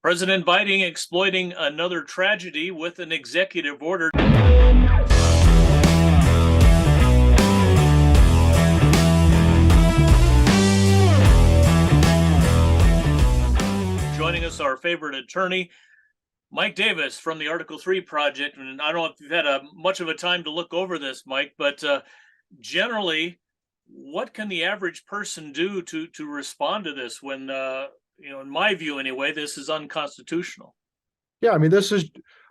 President Biden exploiting another tragedy with an executive order. Joining us, our favorite attorney, Mike Davis from the Article 3 Project. And I don't know if you've had much of a time to look over this, Mike, but generally, what can the average person do to respond to this when, in my view anyway, this is unconstitutional? Yeah, I mean,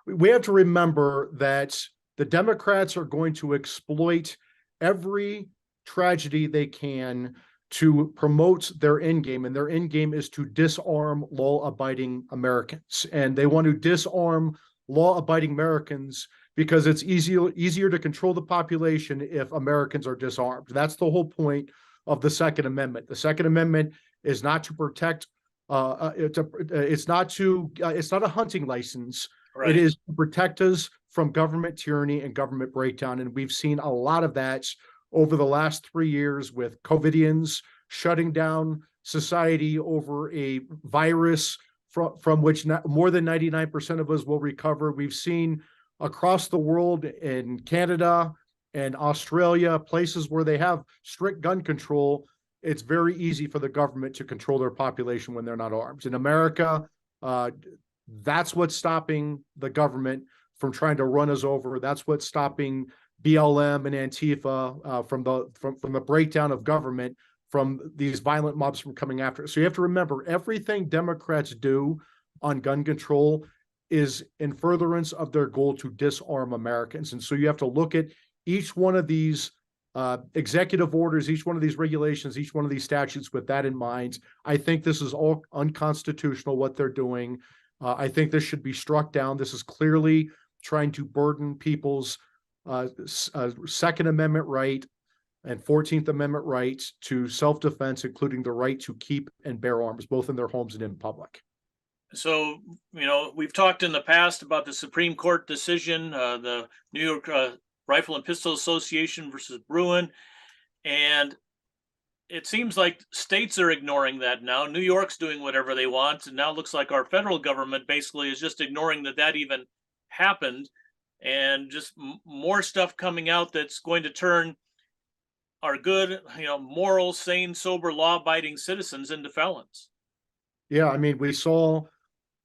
we have to remember that the Democrats are going to exploit every tragedy they can to promote their end game, and their end game is to disarm law-abiding Americans. And they want to disarm law-abiding Americans because it's easier to control the population if Americans are disarmed. That's the whole point of the Second Amendment. The Second Amendment is not to protect. It's not a hunting license. Right. It is to protect us from government tyranny and government breakdown, and we've seen a lot of that over the last 3 years with COVIDians shutting down society over a virus from which more than 99% of us will recover. We've seen across the world, in Canada and Australia, places where they have strict gun control, it's very easy for the government to control their population when they're not armed. In America, that's what's stopping the government from trying to run us over. That's what's stopping BLM and Antifa from the breakdown of government, from these violent mobs from coming after us. So you have to remember, everything Democrats do on gun control is in furtherance of their goal to disarm Americans. And so you have to look at each one of these executive orders, each one of these regulations, each one of these statutes with that in mind. I think this is all unconstitutional, what they're doing. I think this should be struck down. This is clearly trying to burden people's Second Amendment right and 14th Amendment rights to self-defense, including the right to keep and bear arms, both in their homes and in public. So, we've talked in the past about the Supreme Court decision, the New York Rifle and Pistol Association versus Bruin, and it seems like states are ignoring that now. New York's doing whatever they want, and now it looks like our federal government basically is just ignoring that even happened, and just more stuff coming out that's going to turn our good, moral, sane, sober, law-abiding citizens into felons. Yeah, I mean, we saw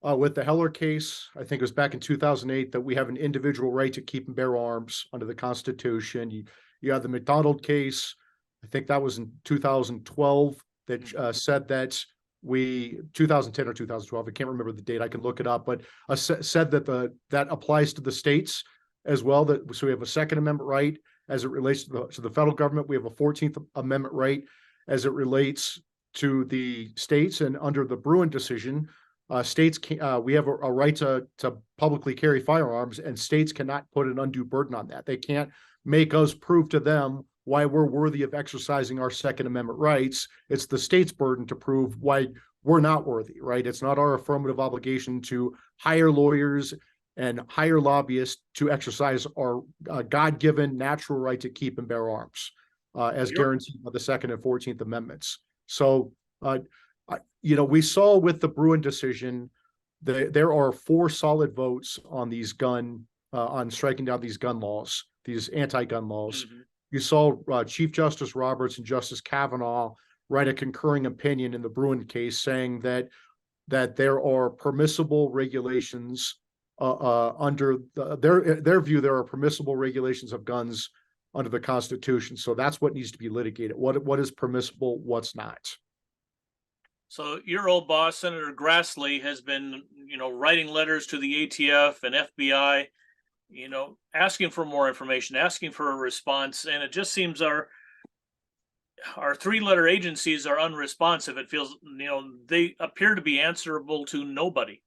with the Heller case, I think it was back in 2008, that we have an individual right to keep and bear arms under the Constitution. You had the McDonald case, I think that was in 2012, that said that 2010 or 2012, I can't remember the date, I can look it up, but said that that applies to the states as well. So we have a Second Amendment right as it relates to the federal government. We have a 14th Amendment right as it relates to the states. And under the Bruin decision, states we have a right to publicly carry firearms, and states cannot put an undue burden on that. They can't make us prove to them why we're worthy of exercising our Second Amendment rights. It's the state's burden to prove why we're not worthy, right? It's not our affirmative obligation to hire lawyers and hire lobbyists to exercise our God-given natural right to keep and bear arms, as guaranteed by the Second and 14th Amendments. So, we saw with the Bruin decision, there are 4 solid votes on these on striking down these gun laws, these anti-gun laws. Mm-hmm. You saw Chief Justice Roberts and Justice Kavanaugh write a concurring opinion in the Bruin case saying that there are permissible regulations under their view. There are permissible regulations of guns under the Constitution. So that's what needs to be litigated. What is permissible, what's not. So your old boss, Senator Grassley, has been, writing letters to the ATF and FBI, asking for more information, asking for a response. And it just seems our 3-letter agencies are unresponsive. It feels, they appear to be answerable to nobody.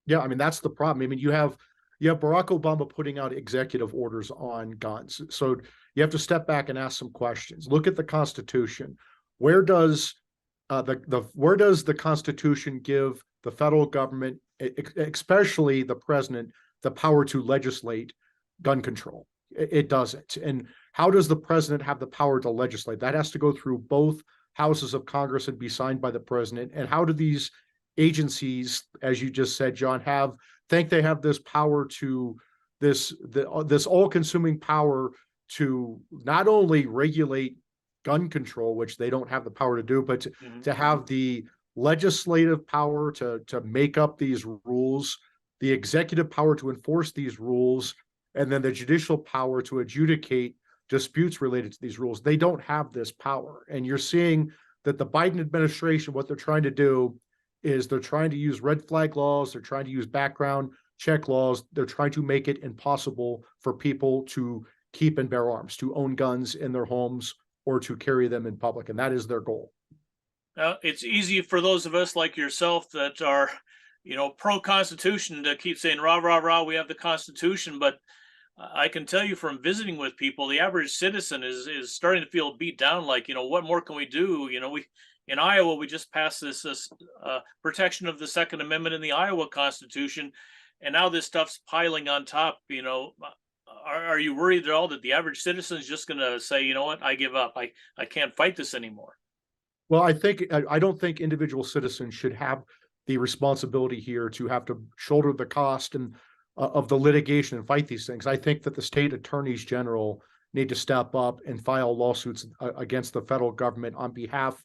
Yeah, I mean, that's the problem. I mean, you have Barack Obama putting out executive orders on guns. So you have to step back and ask some questions. Look at the Constitution. Where does the Constitution give the federal government, especially the president, the power to legislate gun control? It doesn't. And how does the president have the power to legislate? That has to go through both houses of Congress and be signed by the president. And how do these agencies, as you just said, John, think they have this power to this all-consuming power to not only regulate gun control, which they don't have the power to do, but to have the legislative power to make up these rules, the executive power to enforce these rules, and then the judicial power to adjudicate disputes related to these rules. They don't have this power. And you're seeing that the Biden administration, what they're trying to do is they're trying to use red flag laws. They're trying to use background check laws. They're trying to make it impossible for people to keep and bear arms, to own guns in their homes or to carry them in public. And that is their goal. It's easy for those of us like yourself that are, pro-Constitution to keep saying, rah, rah, rah, we have the Constitution. But I can tell you from visiting with people, the average citizen is starting to feel beat down. Like, what more can we do? In Iowa, we just passed this protection of the Second Amendment in the Iowa Constitution. And now this stuff's piling on top. Are you worried at all that the average citizen is just going to say, you know what, I give up. I can't fight this anymore? Well, I don't think individual citizens should have the responsibility here to have to shoulder the cost and of the litigation and fight these things. I think that the state attorneys general need to step up and file lawsuits against the federal government on behalf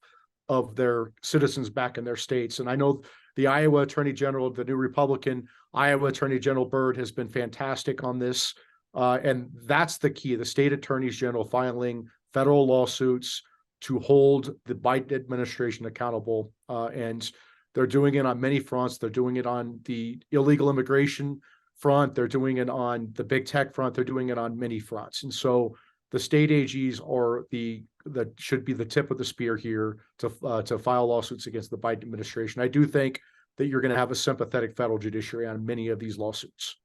of their citizens back in their states. And I know the Iowa Attorney General, the new Republican Iowa Attorney General Byrd, has been fantastic on this. And that's the key, the state attorneys general filing federal lawsuits to hold the Biden administration accountable. And they're doing it on many fronts. They're doing it on the illegal immigration front. They're doing it on the big tech front. They're doing it on many fronts. And so the state AGs are that should be the tip of the spear here to file lawsuits against the Biden administration. I do think that you're going to have a sympathetic federal judiciary on many of these lawsuits.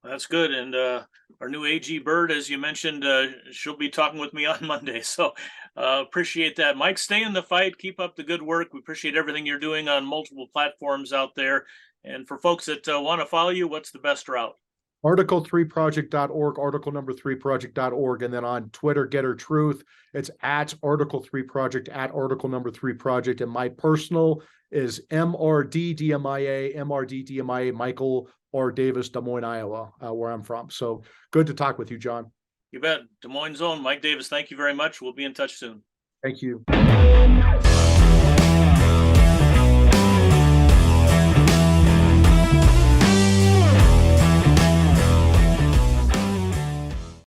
That's good. And our new AG Byrd, as you mentioned, she'll be talking with me on Monday. So appreciate that. Mike, stay in the fight. Keep up the good work. We appreciate everything you're doing on multiple platforms out there. And for folks that want to follow you, what's the best route? Article3project.org, article number 3project.org. And then on Twitter, Getter Truth, it's at article3project, at article number 3project. And my personal is MRDDMIA, Michael R. Davis, Des Moines, Iowa, where I'm from. So good to talk with you, John. You bet. Des Moines' own Mike Davis, thank you very much. We'll be in touch soon. Thank you.